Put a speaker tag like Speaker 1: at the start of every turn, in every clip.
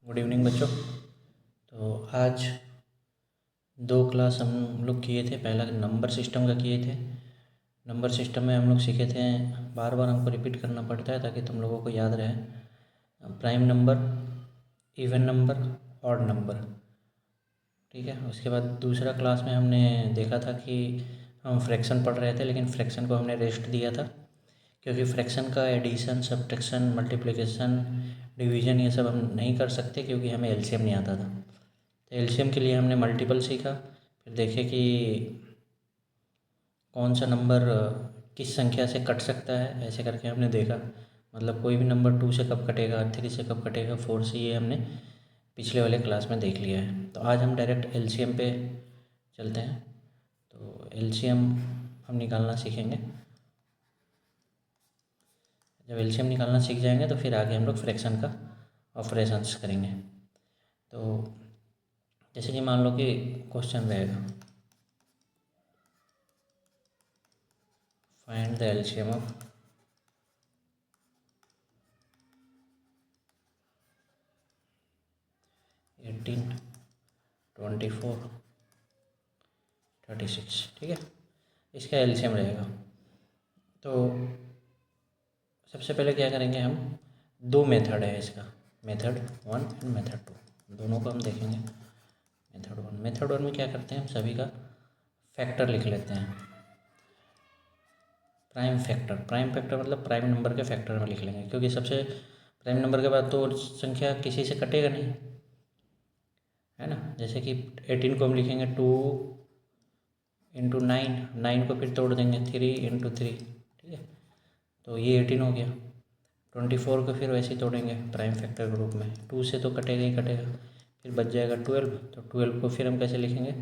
Speaker 1: Good evening बच्चों। तो आज दो क्लास हम लोग किए थे। पहला नंबर सिस्टम का किए थे। नंबर सिस्टम में हम लोग सीखे थे, बार बार हमको रिपीट करना पड़ता है ताकि तुम लोगों को याद रहे। Prime number, even number, odd number. ठीक है। उसके बाद दूसरा क्लास में हमने देखा था कि हम फ्रैक्शन पढ़ रहे थे, लेकिन फ्रैक्शन को हमने रेस्ट दिया था क्योंकि फ्रैक्शन का एडिशन, सब्ट्रैक्शन, मल्टीप्लिकेशन, डिवीज़न ये सब हम नहीं कर सकते क्योंकि हमें एलसीएम नहीं आता था। तो एलसीएम के लिए हमने मल्टीपल सीखा। फिर देखे कि कौन सा नंबर किस संख्या से कट सकता है, ऐसे करके हमने देखा। मतलब कोई भी नंबर 2 से कब कटेगा, 3 से कब कटेगा, 4 से, ये हमने पिछले वाले क्लास में देख लिया है। तो आज हम डायरेक्ट एलसीएम पे चलते हैं। तो एलसीएम हम निकालना सीखेंगे। जब एलसीएम निकालना सीख जाएंगे तो फिर आगे हम लोग फ्रैक्शन का ऑपरेशंस करेंगे। तो जैसे कि मान लो कि क्वेश्चन रहेगा, फाइंड द एलसीएम ऑफ 18, 24, 36। ठीक है, इसका एलसीएम रहेगा। तो सबसे पहले क्या करेंगे, हम दो मेथड है इसका, मेथड 1 एंड मेथड 2, दोनों को हम देखेंगे। मेथड वन में क्या करते हैं, हम सभी का फैक्टर लिख लेते हैं। प्राइम फैक्टर मतलब प्राइम नंबर के फैक्टर में लिख लेंगे, क्योंकि सबसे प्राइम नंबर के बाद तो संख्या किसी से कटेगा नहीं, है ना। जैसे कि 18 को हम लिखेंगे 2 इंटू 9, 9 को फिर तोड़ देंगे 3 इंटू 3। ठीक है, तो ये 18 हो गया। 24 को फिर वैसे ही तोड़ेंगे प्राइम फैक्टर ग्रुप में, 2 से तो कटेगा ही कटेगा, फिर बच जाएगा 12। तो 12 को फिर हम कैसे लिखेंगे,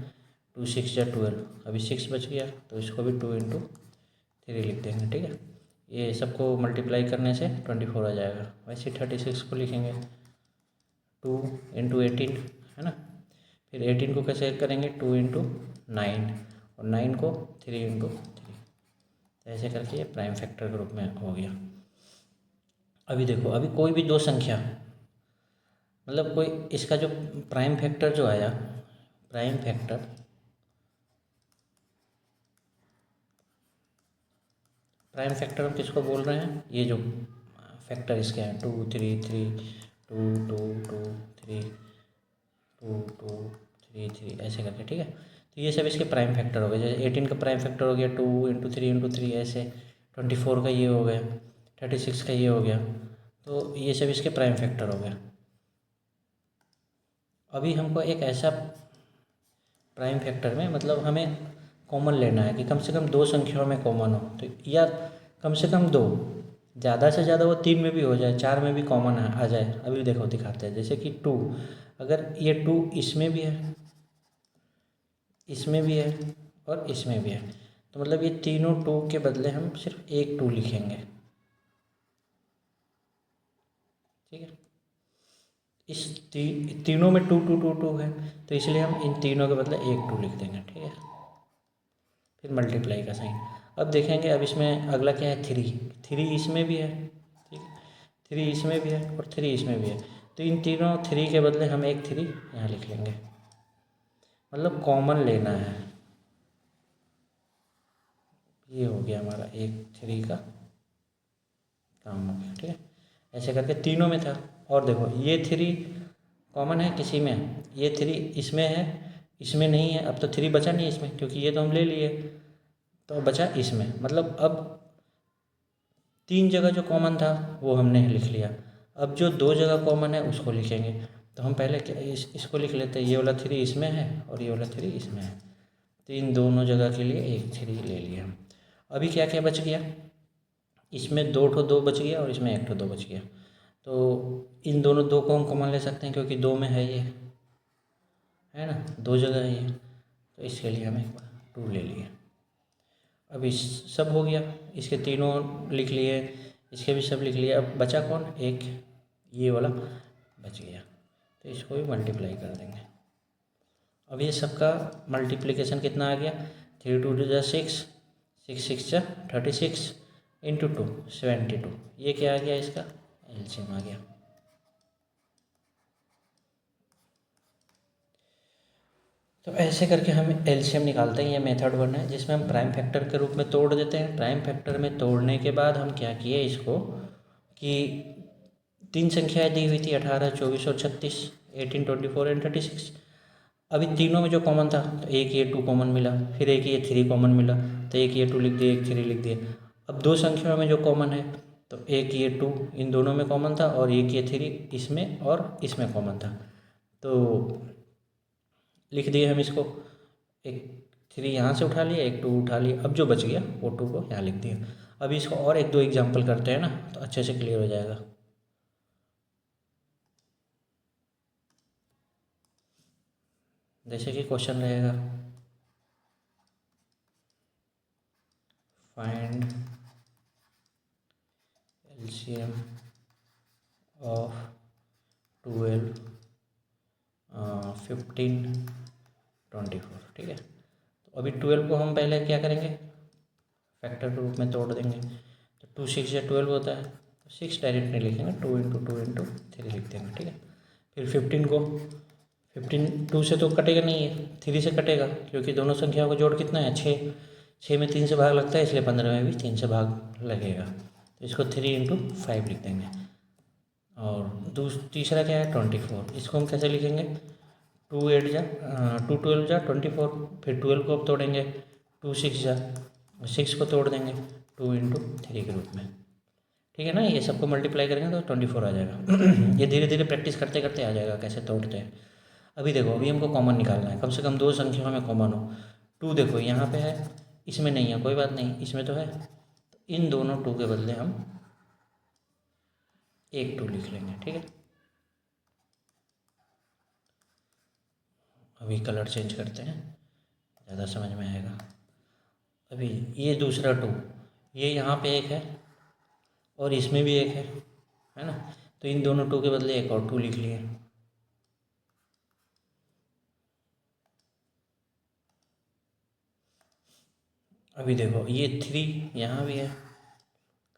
Speaker 1: 2 6 या 12, अभी 6 बच गया तो इसको भी 2 इंटू 3 लिख देंगे। ठीक है, ये सबको मल्टीप्लाई करने से 24 आ जाएगा। वैसे 36 को लिखेंगे 2 इंटू 18, है ना। फिर 18 को कैसे करेंगे, 2 इंटू 9, और 9 को 3 इंटू 3। ऐसे करके ये प्राइम फैक्टर ग्रुप में हो गया। अभी देखो, अभी कोई भी दो संख्या, मतलब कोई इसका जो प्राइम फैक्टर जो आया, प्राइम फैक्टर हम किसको बोल रहे हैं, ये जो फैक्टर इसके हैं 2 3 3, 2 2 2 3, 2 2 3 3, ऐसे करके। ठीक है, तो ये सब इसके प्राइम फैक्टर हो गए। जैसे 18 का प्राइम फैक्टर हो गया 2 इंटू 3 इंटू 3, ऐसे 24 का ये हो गया, 36 का ये हो गया। तो ये सब इसके प्राइम फैक्टर हो गया। अभी हमको एक ऐसा प्राइम फैक्टर में, मतलब हमें कॉमन लेना है कि कम से कम दो संख्याओं में कॉमन हो, तो या कम से कम दो, ज़्यादा से ज़्यादा वो 3 में भी हो जाए, 4 में भी कॉमन आ जाए। अभी देखो दिखाते हैं, जैसे कि 2, अगर ये 2 इसमें भी है, इसमें भी है और इसमें भी है, तो मतलब ये तीनों 2 के बदले हम सिर्फ एक 2 लिखेंगे। ठीक है, इस तीनों में 2 2 2 2 है, तो इसलिए हम इन तीनों के बदले एक 2 लिख देंगे। ठीक है, फिर मल्टीप्लाई का साइन। अब देखेंगे, अब इसमें अगला क्या है, 3 इसमें भी है। ठीक है, 3 इसमें भी है और 3 इसमें भी है, तो इन तीनों 3 के बदले हम एक 3 यहाँ लिख लेंगे, मतलब कॉमन लेना है। ये हो गया हमारा एक 3 का काम हो गया। ठीक है, ऐसे करके तीनों में था। और देखो, ये 3 कॉमन है किसी में, ये 3 इसमें है, इसमें नहीं है। अब तो 3 बचा नहीं इसमें, क्योंकि ये तो हम ले लिए, तो बचा इसमें। मतलब अब 3 जगह जो कॉमन था वो हमने लिख लिया। अब जो 2 जगह कॉमन है उसको लिखेंगे। तो हम पहले क्या इसको लिख लेते हैं, ये वाला 3 इसमें है और ये वाला 3 इसमें है, तो इन दोनों जगह के लिए एक 3 ले लिया हम। अभी क्या क्या बच गया, इसमें 2 बच गया और इसमें 1 बच गया। तो इन दोनों 2 को हम कॉमन ले सकते हैं, क्योंकि 2 में है ये, है ना, 2 जगह है ये, तो इसके लिए हम एक बार 2 ले लिए। अब इस सब हो गया, इसके तीनों लिख लिए, इसके भी सब लिख लिए। अब बचा कौन, एक ये वाला बच गया, तो इसको भी मल्टीप्लाई कर देंगे। अब ये सबका मल्टीप्लिकेशन कितना आ गया, 3 2 जा 6, 6 6 जा 36 इंटू 2 72। ये क्या आ गया, इसका एलसीएम आ गया। तो ऐसे करके हम एलसीएम निकालते हैं। ये मेथड 1 है जिसमें हम प्राइम फैक्टर के रूप में तोड़ देते हैं। प्राइम फैक्टर में तोड़ने के बाद हम क्या किए इसको कि 3 संख्याएं दी हुई थी 18, 24 और 36, 18, 24 एंड 36। अभी तीनों में जो कॉमन था तो एक ये 2 कॉमन मिला, फिर एक ये 3 कॉमन मिला, तो एक ये 2 लिख दिया, एक 3 लिख दिया। अब 2 संख्याओं में जो कॉमन है तो एक ये 2 इन दोनों में कॉमन था और एक ये 3 इसमें और इसमें कॉमन था, तो लिख दिए हम इसको। एक 3 यहाँ से उठा लिया, एक 2 उठा लिया, अब जो बच गया वो 2 को यहाँ लिख दिया। अभी इसको और 1-2 एग्जाम्पल करते हैं ना तो अच्छे से क्लियर हो जाएगा। जैसे कि क्वेश्चन रहेगा फाइंड एलसीएम ऑफ 12, 15, 24। ठीक है, तो अभी 12 को हम पहले क्या करेंगे, फैक्टर के रूप में तोड़ देंगे। तो 2 6 या 12 होता है, तो 6 डायरेक्ट नहीं लिखेंगे, 2 × 2 × 3 लिख देंगे। ठीक है, फिर 15 को 15 2 से तो कटेगा नहीं है, 3 से कटेगा क्योंकि दोनों संख्याओं का जोड़ कितना है 6, 6 में 3 से भाग लगता है इसलिए 15 में भी 3 से भाग लगेगा, तो इसको 3 × 5 लिख देंगे। और तीसरा क्या है 24, इसको हम कैसे लिखेंगे, 2 8 जा 2 12 जा 24, फिर 12 को अब तोड़ेंगे, 2 6 जा 6 को तोड़ देंगे 2 × 3 के रूप में। ठीक है ना, ये सबको मल्टीप्लाई करेंगे तो 24 आ जाएगा। ये धीरे धीरे प्रैक्टिस करते करते आ जाएगा कैसे तोड़ते हैं। अभी देखो, अभी हमको कॉमन निकालना है, कम से कम 2 संख्याओं में कॉमन हो। 2 देखो यहाँ पे है, इसमें नहीं है, कोई बात नहीं, इसमें तो है, तो इन दोनों 2 के बदले हम एक 2 लिख लेंगे। ठीक है, अभी कलर चेंज करते हैं, ज़्यादा समझ में आएगा। अभी ये दूसरा 2, ये यहाँ पे एक है और इसमें भी एक है ना, तो इन दोनों 2 के बदले एक और 2 लिख लिए। अभी देखो ये 3 यहाँ भी है,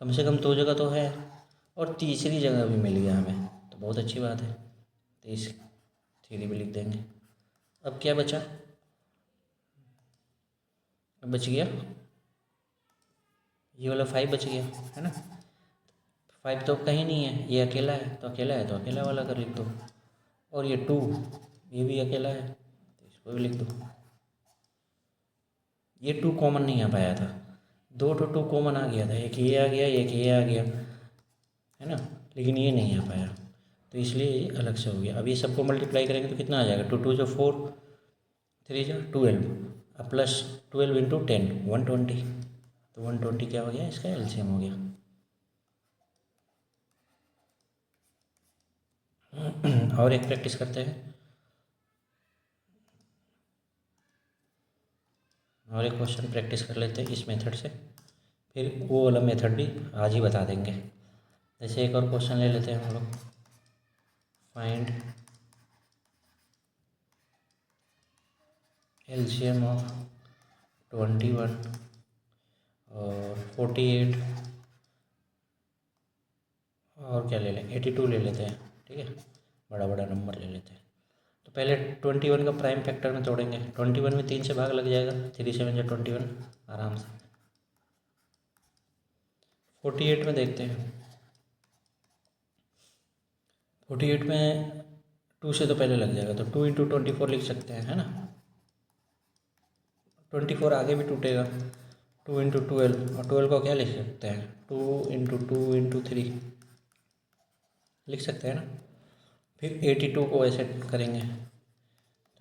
Speaker 1: कम से कम 2 जगह तो है, और तीसरी जगह भी मिल गया हमें, तो बहुत अच्छी बात है, तो इस 3 भी लिख देंगे। अब क्या बचा, अब बच गया ये वाला 5 बच गया, है ना। 5 तो कहीं नहीं है, ये अकेला है, तो अकेला है तो अकेला वाला कर लिख दो। और ये 2 ये भी अकेला है, तो इसको भी लिख दो। ये 2 कॉमन नहीं आ पाया था, 2 2 कॉमन आ गया था, एक ये आ गया एक ये आ गया, है ना, लेकिन ये नहीं आ पाया, तो इसलिए ये अलग से हो गया। अब ये सबको मल्टीप्लाई करेंगे तो कितना आ जाएगा, 2 2 जो 4, 3 जो 12, अब प्लस 12 × 10 120, तो 120 क्या हो गया, इसका एलसीएम हो गया। और एक प्रैक्टिस करते हैं, और एक क्वेश्चन प्रैक्टिस कर लेते हैं इस मेथड से, फिर वो वाला मेथड भी आज ही बता देंगे। जैसे एक और क्वेश्चन ले लेते हैं हम लोग, फाइंड एलसीएम ऑफ 21 और 48 और क्या ले लें 82 ले लेते हैं। ठीक है, बड़ा बड़ा नंबर ले लेते हैं। तो पहले 21 का प्राइम फैक्टर में तोड़ेंगे, 21 में 3 से भाग लग जाएगा, 3 7 या 21 आराम से। 48 में देखते हैं, 48 में 2 से तो पहले लग जाएगा, तो 2 × 24 लिख सकते हैं, है ना। 24 आगे भी टूटेगा, 2 × 12, और 12 को क्या लिख सकते हैं, 2 × 2 × 3 लिख सकते हैं ना। फिर 82 को ऐसे करेंगे,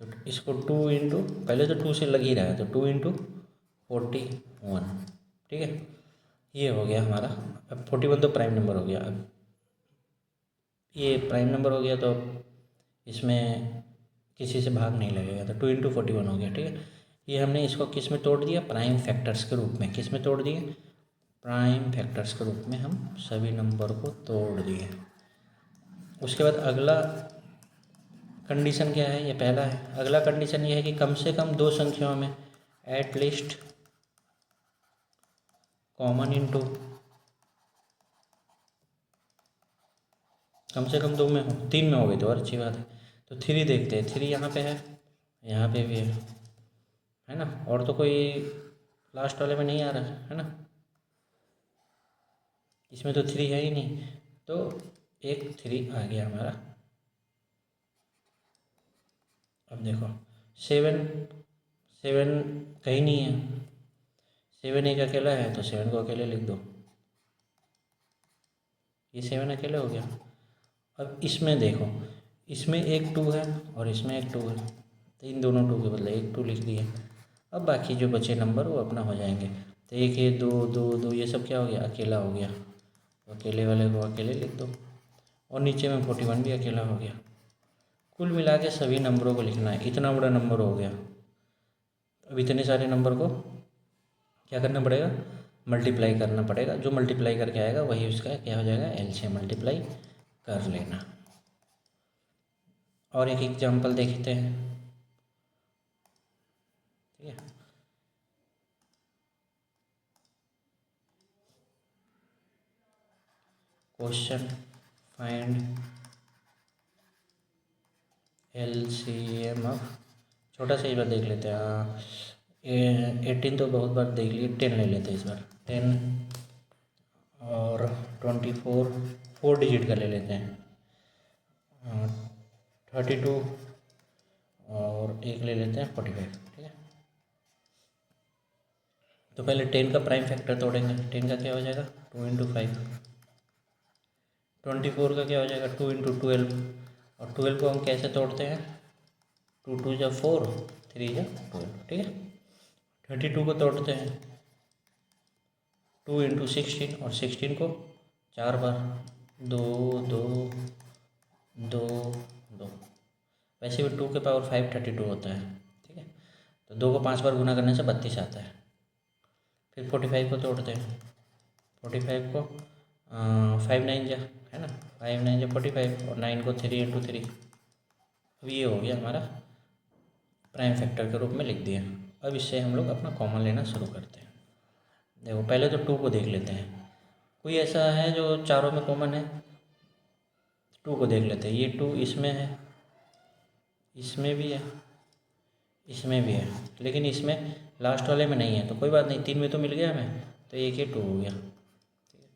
Speaker 1: तो इसको 2 × पहले तो 2 से लग ही रहा है, तो 2 × 41, ठीक है, ये हो गया हमारा। अब 41 तो प्राइम नंबर हो गया, अब ये प्राइम नंबर हो गया तो इसमें किसी से भाग नहीं लगेगा, तो 2 × 41 हो गया। ठीक है, ये हमने इसको किस में तोड़ दिया, प्राइम फैक्टर्स के रूप में। किस में तोड़ दिए, प्राइम फैक्टर्स के रूप में हम सभी नंबर को तोड़ दिए। उसके बाद अगला कंडीशन क्या है, ये पहला है। अगला कंडीशन ये है कि कम से कम 2 संख्याओं में एट लीस्ट कॉमन इनटू, कम से कम 2 में हो, 3 में हो गई तो और अच्छी बात है। तो 3 देखते हैं, 3 यहाँ पे है, यहाँ पे भी है ना, और तो कोई लास्ट वाले में नहीं आ रहा है ना, इसमें तो 3 है ही नहीं, तो एक 3 आ गया हमारा। अब देखो 7 7 कहीं नहीं है, 7 एक अकेला है तो 7 को अकेले लिख दो, ये 7 अकेले हो गया। अब इसमें देखो, इसमें एक 2 है और इसमें एक 2 है, तो इन दोनों 2 के बदले एक 2 लिख दिए। अब बाकी जो बचे नंबर वो अपना हो जाएंगे, तो एक ये 2 2 2 ये सब क्या हो गया, अकेला हो गया, तो अकेले वाले को अकेले लिख दो, और नीचे में 41 भी अकेला हो गया। कुल मिला के सभी नंबरों को लिखना है, इतना बड़ा नंबर हो गया। अब इतने सारे नंबर को क्या करना पड़ेगा, मल्टीप्लाई करना पड़ेगा, जो मल्टीप्लाई करके आएगा वही उसका क्या हो जाएगा, एलसीएम मल्टीप्लाई कर लेना। और एक एग्जाम्पल देखते हैं, ठीक है। क्वेश्चन फाइंड एलसीएम ऑफ, छोटा सा इस बार देख लेते हैं, 18 तो बहुत बार देख लिए, 10 ले लेते हैं इस बार, 10 और 24 4 डिजिट का ले लेते हैं, 32 और एक ले लेते हैं 45, ठीक है। तो पहले 10 का प्राइम फैक्टर तोड़ेंगे, 10 का क्या हो जाएगा 2 × 5, 24 का क्या हो जाएगा 2 × 12, और 12 को हम कैसे तोड़ते हैं, 2 2 × 4 3 × 12, ठीक है। 32 को तोड़ते हैं 2 × 16, और 16 को 4 बार, 2 2 2 2, वैसे भी 2 के पावर 5 32 होता है, ठीक है। तो 2 को 5 बार गुना करने से 32 आता है। फिर 45 को तोड़ते हैं, 45 को 5 9 जा है ना, 5 9 जा 45, और 9 को 3 × 3, अब ये हो गया हमारा प्राइम फैक्टर के रूप में लिख दिया। अब इससे हम लोग अपना कॉमन लेना शुरू करते हैं। देखो पहले तो 2 को देख लेते हैं, कोई ऐसा है जो चारों में कॉमन है, 2 को देख लेते हैं। ये 2 इसमें है, इसमें भी है, इसमें भी है, लेकिन इसमें लास्ट वाले में नहीं है, तो कोई बात नहीं, 3 में तो मिल गया हमें, तो एक ये 2 हो गया, ठीक है।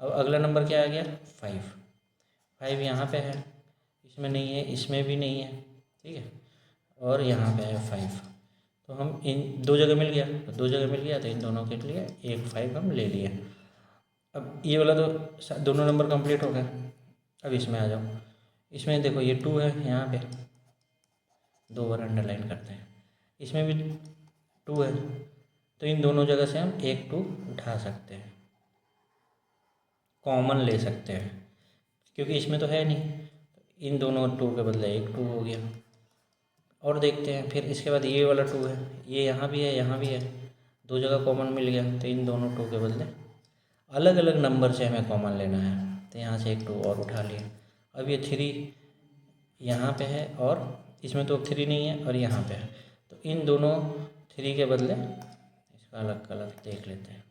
Speaker 1: अब अगला नंबर क्या आ गया 5, 5 यहाँ पे है, इसमें नहीं है, इसमें भी नहीं है, ठीक है, और यहाँ पे है 5, तो हम इन 2 जगह मिल गया, तो 2 जगह मिल गया, तो इन दोनों के लिए एक 5 हम ले लिए। अब ये वाला तो दोनों नंबर कंप्लीट हो गए। अब इसमें आ जाओ, इसमें देखो ये 2 है, यहाँ पे 2 बार अंडरलाइन करते हैं, इसमें भी 2 है, तो इन दोनों जगह से हम एक 2 उठा सकते हैं, कॉमन ले सकते हैं, क्योंकि इसमें तो है नहीं, इन दोनों 2 के बदले एक 2 हो गया। और देखते हैं फिर इसके बाद ये वाला 2 है, ये यहाँ भी है, यहाँ भी है, 2 जगह कॉमन मिल गया, तो इन दोनों 2 के बदले अलग अलग नंबर से हमें कॉमन लेना है, तो यहाँ से एक 2 और उठा लिया। अब ये 3 यहाँ पे है, और इसमें तो 3 नहीं है, और यहाँ पे है, तो इन दोनों 3 के बदले इसका अलग अलग देख लेते हैं।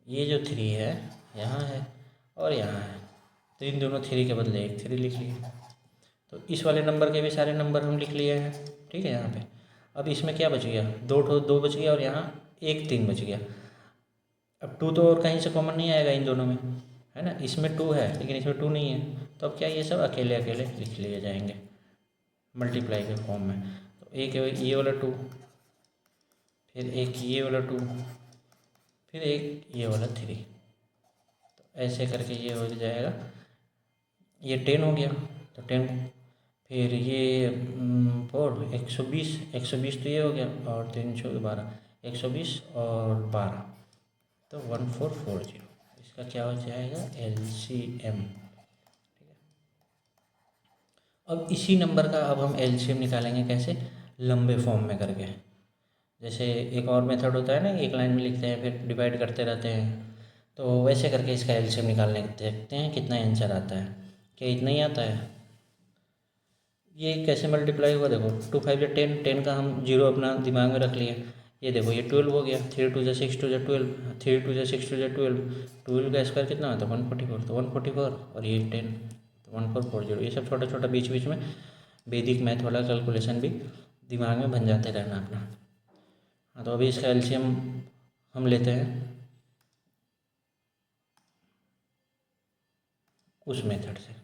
Speaker 1: ये जो 3 है यहाँ है और यहाँ है, तो इन दोनों 3 के बदले एक 3 लिख लिए। तो इस वाले नंबर के भी सारे नंबर हम लिख लिए हैं, ठीक है। यहाँ पे अब इसमें क्या बच गया, 2 बच गया, और यहाँ एक 3 बच गया। अब 2 तो और कहीं से कॉमन नहीं आएगा इन दोनों में, है ना, इसमें 2 है लेकिन इसमें 2 नहीं है, तो अब क्या ये सब अकेले अकेले लिख लिए जाएंगे मल्टीप्लाई के फॉर्म में। तो एक ये वाला 2, फिर एक ये वाला 2, फिर एक ये वाला 3, तो ऐसे करके ये हो जाएगा, ये 10 हो गया, तो 10, फिर ये 4 120 तो ये हो गया, और 3 × 12 120 और 12, तो 1440, इसका क्या हो जाएगा LCM, ठीक है। अब इसी नंबर का अब हम LCM निकालेंगे कैसे, लंबे फॉर्म में करके। जैसे एक और मेथड होता है ना, एक लाइन में लिखते हैं फिर डिवाइड करते रहते हैं, तो वैसे करके इसका LCM निकालने देखते हैं कितना आंसर आता है। क्या इतना ही आता है, ये कैसे मल्टीप्लाई हुआ, देखो 2 5 या 10, 10 का हम 0 अपना दिमाग में रख लिए, ये देखो ये 12 हो गया, 3 2 × 6 2 × 12, 3 2 × 6 2 × 12, 12 का स्क्वायर कितना होता है 144, तो 144, और ये 10, तो 1440, ये सब छोटा छोटा बीच बीच में वैदिक मैथ वाला कैलकुलेशन भी दिमाग में बन जाते रहना अपना। हाँ, तो अभी इसका एलसीएम हम लेते हैं उस मेथड से।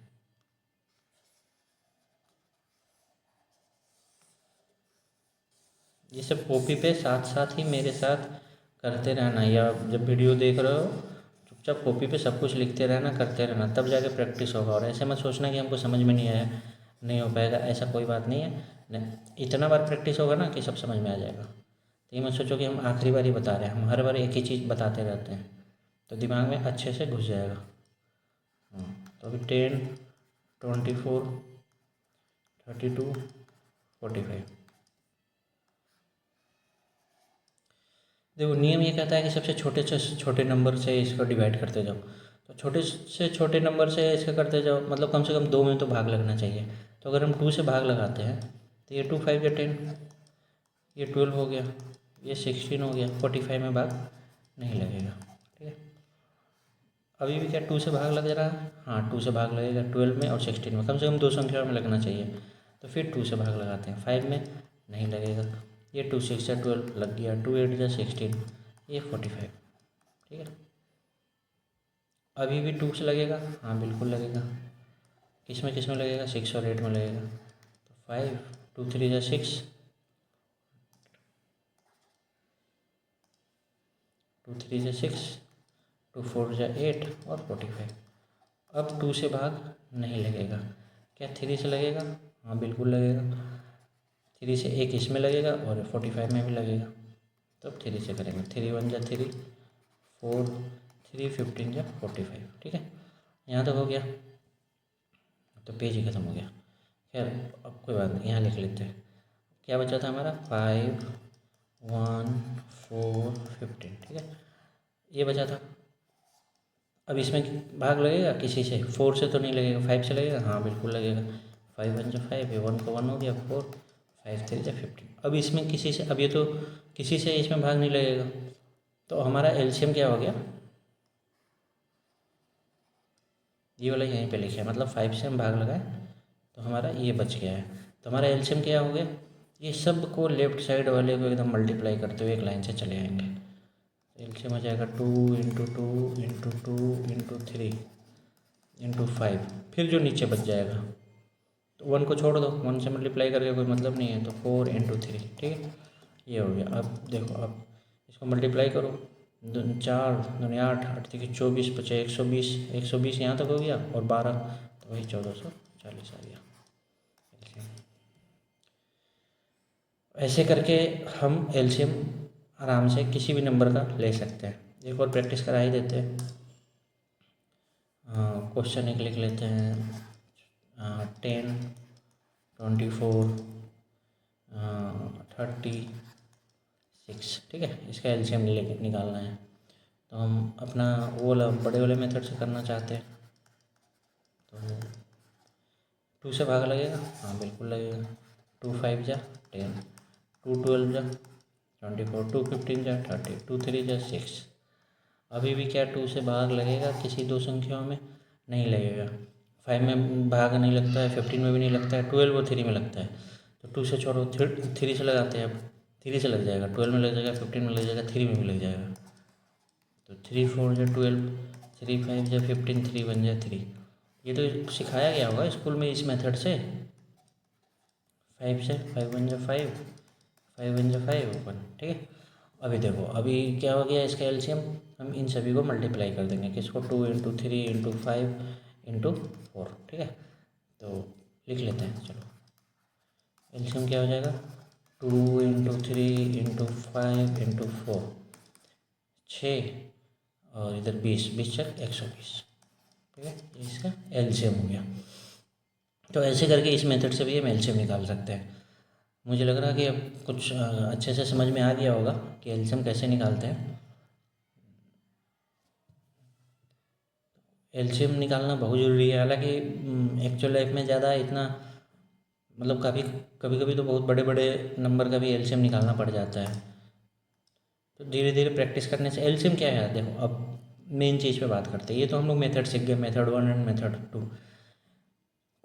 Speaker 1: ये सब कॉपी पे साथ साथ ही मेरे साथ करते रहना, या जब वीडियो देख रहे हो चुपचाप कॉपी पे सब कुछ लिखते रहना, करते रहना, तब जाके प्रैक्टिस होगा। और ऐसे मत सोचना कि हमको समझ में नहीं आया, नहीं हो पाएगा, ऐसा कोई बात नहीं है। नहीं, इतना बार प्रैक्टिस होगा ना कि सब समझ में आ जाएगा। तो ये मत सोचो कि हम आखिरी बार ही बता रहे हैं, हम हर बार एक ही चीज़ बताते रहते हैं, तो दिमाग में अच्छे से घुस जाएगा। तो अभी 10, 24, 32, 45। देखो नियम ये कहता है कि सबसे छोटे से छोटे नंबर से इसको डिवाइड करते जाओ। तो छोटे से छोटे नंबर से इसका करते जाओ, मतलब कम से कम 2 में तो भाग लगना चाहिए। तो अगर हम 2 से भाग लगाते हैं तो ये 2 5 या 10, ये 12 हो गया, ये 16 हो गया, 45 में भाग नहीं लगेगा। ठीक है, अभी भी क्या 2 से भाग लग रहा है? हाँ, 2 से भाग लगेगा 12 में और 16 में, कम से कम 2 संख्या में लगना चाहिए। तो फिर 2 से भाग लगाते हैं, 5 में नहीं लगेगा। ये 2 6 या 12 लग गया, 2 8 या 16, ये 45। ठीक है, अभी भी 2 से लगेगा? हाँ बिल्कुल लगेगा। किस में लगेगा? 6 और 8 में लगेगा। तो 5, 2 3 या 6, 2 3 या 6, 2 4 या 8 और 45। अब 2 से भाग नहीं लगेगा, क्या 3 से लगेगा? हाँ बिल्कुल लगेगा। 3 से एक इसमें लगेगा और 45 में भी लगेगा। तो 3 से करेंगे, 3 1 या 3, 4 3 15 या 45। ठीक है, यहाँ तक हो गया, तो पेज ही खत्म हो गया। खैर अब कोई बात नहीं, यहाँ लिख लेते हैं। क्या बचा था हमारा? 5 1 4 15। ठीक है, ये बचा था। अब इसमें भाग लगेगा किसी से? 4 से तो नहीं लगेगा, 5 से लगेगा? हाँ बिल्कुल लगेगा। 5 1 जा 5, ये 1 का 1 हो गया, 4 5 3 जा 15। अब इसमें किसी से, अब ये तो किसी से इसमें भाग नहीं लगेगा, तो हमारा एलसीएम क्या हो गया? ये वाला यहीं पे लिखे है, मतलब 5 से हम भाग लगाए तो हमारा ये बच गया है। तो हमारा एलसीएम क्या हो गया? ये सब को लेफ्ट साइड वाले को एकदम मल्टीप्लाई करते हुए एक लाइन से चले आएंगे। एलसीएम हो जाएगा 2 इंटू 2 इंटू 2 इंटू 3 इंटू 5, फिर जो नीचे बच जाएगा तो 1 को छोड़ दो, 1 से मल्टीप्लाई करके कोई मतलब नहीं है, तो 4 इंटू 3। ठीक है, ये हो गया। अब देखो, अब इसको मल्टीप्लाई करो, 4 दूनी 8, 8 3 24, बचे 120, 120 यहाँ तक हो गया, और 12 तो वही 1440 आ गया। ऐसे करके हम एलसीएम आराम से किसी भी नंबर का ले सकते हैं। एक और प्रैक्टिस करा ही देते हैं। क्वेश्चन एक लिख लेते हैं, 10 24 36। ठीक है, इसका एलसीएम निकालना है। तो हम अपना वो वाला बड़े वाले मेथड से करना चाहते हैं, तो 2 से भाग लगेगा? हाँ बिल्कुल लगेगा। 2 5 जा 10, 2 12 जा 24, 2 15 जा 30, 2 3 जा 6। अभी भी क्या 2 से भाग लगेगा किसी दो संख्याओं में? नहीं लगेगा। 5 में भाग नहीं लगता है, 15 में भी नहीं लगता है, 12 और 3 में लगता है। तो 2 से छोड़ो, 3 से लगाते हैं। अब 3 से लग जाएगा, 12 में लग जाएगा, 15 में लग जाएगा, 3 में भी लग जाएगा। तो 3 4 जा 12, 3 5 जा 15, 3 1 जा 3। ये तो सिखाया गया होगा स्कूल में इस मेथड से। 5 से 5 1 जा 5, 5 1 जा 5 ओपन। ठीक है, अभी देखो, अभी क्या हो गया इसका एलसीएम? हम इन सभी को मल्टीप्लाई कर देंगे, किसको? 2 इंटू 3 इंटू 5 इंटू 4। ठीक है, तो लिख लेते हैं, चलो। एलसीएम क्या हो जाएगा? 2 इंटू 3 इंटू 5 इंटू 4, 6, और इधर 20, 20 चल 120। ठीक है, ये इसका एलसीएम हो गया। तो ऐसे करके इस मेथड से भी हम एलसीएम निकाल सकते हैं। मुझे लग रहा है कि अब कुछ अच्छे से समझ में आ गया होगा कि एलसीएम कैसे निकालते हैं। एलसीएम निकालना बहुत ज़रूरी है, हालांकि एक्चुअल लाइफ में ज़्यादा इतना, मतलब कभी कभी तो बहुत बड़े बड़े नंबर का भी एलसीएम निकालना पड़ जाता है। तो धीरे धीरे प्रैक्टिस करने से एलसीएम क्या है, देखो अब मेन चीज़ पे बात करते हैं। ये तो हम लोग मेथड सीख गए, मेथड 1 एंड मेथड 2।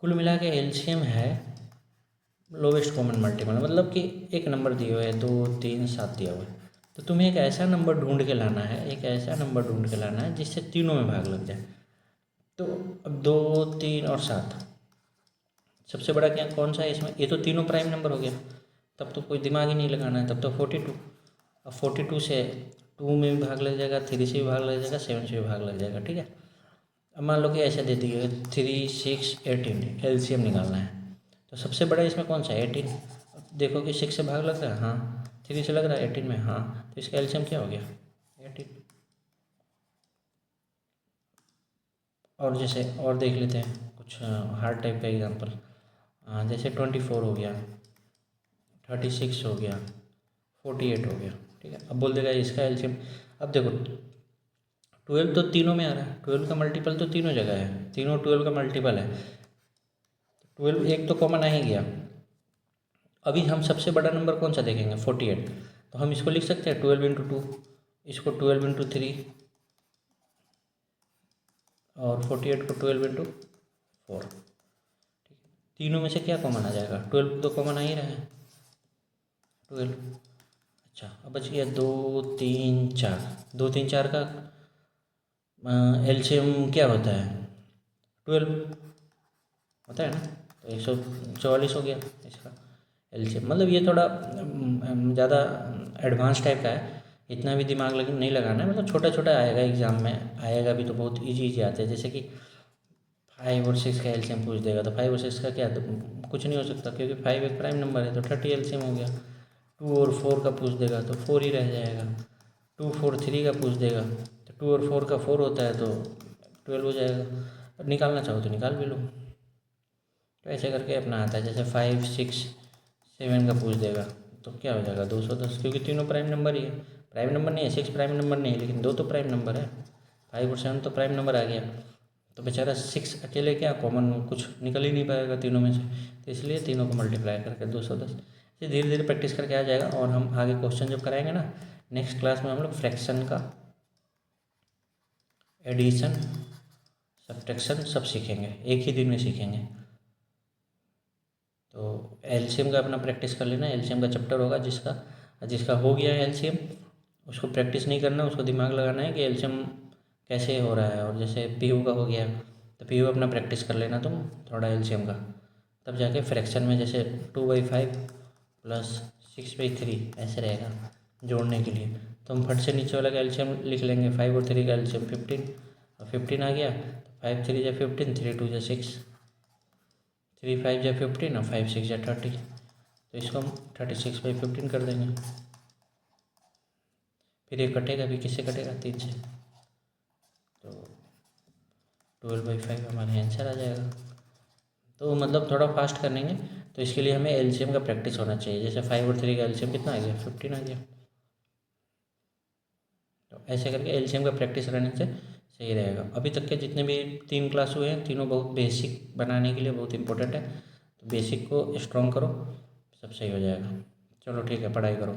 Speaker 1: कुल मिला के एलसीएम है लोवेस्ट कॉमन मल्टीपल मतलब कि एक नंबर दिए हुए है 2 3 7 दिया हुआ है, तो तुम्हें एक ऐसा नंबर ढूंढ के लाना है, एक ऐसा नंबर ढूंढ के लाना है जिससे तीनों में भाग लग जाए। तो अब 2 3 और 7 सबसे बड़ा क्या कौन सा है इसमें, ये तो तीनों प्राइम नंबर हो गया, तब तो कोई दिमाग ही नहीं लगाना है, तब तो 42। अब 42 से 2 में भी भाग लग जाएगा, 3 से भी भाग लग जाएगा, 7 से भी भाग लग जाएगा, ठीक है। अब मान लो कि ऐसे दे दिए 3 6 18 एलसीएम निकालना है, तो सबसे बड़ा इसमें कौन सा है 18। अब देखो कि 6 से भाग लग रहा है, हाँ 3 से लग रहा है 18 में, हाँ तो इसका एलसीएम क्या हो गया 18। और जैसे और देख लेते हैं कुछ हार्ड टाइप का एग्जांपल, जैसे 24 हो गया, 36 हो गया, 48 हो गया, ठीक है। अब बोल देगा इसका एलसीएम। अब देखो 12 तो तीनों में आ रहा है, 12 का मल्टीपल तो तीनों जगह है, तीनों 12 का मल्टीपल है, 12 एक तो कॉमन आ ही गया। अभी हम सबसे बड़ा नंबर कौन सा देखेंगे 48, तो हम इसको लिख सकते हैं 12 × 2, इसको 12 × 3 और 48 को 12 × 4, ठीक है। तीनों में से क्या कॉमन आ जाएगा, 12 तो कॉमन आ ही रहा है 12। अच्छा अब बच गया 2 3 4, 2 3 4 का एलसीएम क्या होता है 12 होता है ना, तो 144 हो गया इसका एलसीएम। मतलब ये थोड़ा ज़्यादा एडवांस टाइप का है, इतना भी दिमाग नहीं लगाना है, मतलब छोटा छोटा आएगा एग्जाम में, आएगा भी तो बहुत इजी इजी आते हैं, जैसे कि 5 और 6 का एलसीएम पूछ देगा, तो 5 और 6 का क्या, तो कुछ नहीं हो सकता क्योंकि 5 एक प्राइम नंबर है, तो 30 एलसीएम हो गया। 2 और 4 का पूछ देगा तो 4 ही रह जाएगा। 2 4 3 का पूछ देगा तो 2 और 4 का 4 होता है तो 12 हो जाएगा। निकालना चाहो तो निकाल भी लो। तो ऐसे करके अपना आता है, जैसे 5 6 7 का पूछ देगा तो क्या हो जाएगा 210, क्योंकि तीनों प्राइम नंबर ही है। प्राइम नंबर नहीं है, 6 प्राइम नंबर नहीं है, लेकिन 2 तो प्राइम नंबर है, 5 और 7 तो प्राइम नंबर आ गया। तो बेचारा 6 अकेले क्या कॉमन कुछ निकल ही नहीं पाएगा तीनों में से, तो इसलिए तीनों को मल्टीप्लाई करके 210। ये धीरे धीरे प्रैक्टिस करके आ जाएगा, और हम आगे क्वेश्चन जब कराएंगे ना नेक्स्ट क्लास में, हम लोग फ्रैक्शन का एडिशन सब्ट्रैक्शन सब सीखेंगे, एक ही दिन में सीखेंगे। तो एलसीएम का अपना प्रैक्टिस कर लेना, एलसीएम का चैप्टर होगा, जिसका जिसका हो गया है एलसीएम उसको प्रैक्टिस नहीं करना, उसको दिमाग लगाना है कि एलसीएम कैसे हो रहा है। और जैसे पीयू का हो गया तो पीयू अपना प्रैक्टिस कर लेना तुम थोड़ा एलसीएम का, तब जाके फ्रैक्शन में जैसे 2/5 + 6/3 ऐसे रहेगा जोड़ने के लिए, तो हम फट से नीचे वाला का एलसीएम लिख लेंगे। 5 और 3 का एलसीएम 15, और 15 आ गया तो 5 3 × 15, 3 2 × 6, 3 5 × 15 और 5 6 × 30, तो इसको हम 36/15 कर देंगे। फिर ये कटेगा भी, किससे कटेगा 3 से, तो 12/5 हमारा आंसर आ जाएगा। तो मतलब थोड़ा फास्ट करेंगे, तो इसके लिए हमें एलसीएम का प्रैक्टिस होना चाहिए। जैसे 5 और 3 का एलसीएम कितना आ गया 15 आ गया, तो ऐसे करके एलसीएम का प्रैक्टिस रहने से सही रहेगा। अभी तक के जितने भी 3 क्लास हुए हैं तीनों बहुत बेसिक बनाने के लिए बहुत इंपॉर्टेंट है, तो बेसिक को स्ट्रॉन्ग करो, सब सही हो जाएगा। चलो ठीक है, पढ़ाई करो।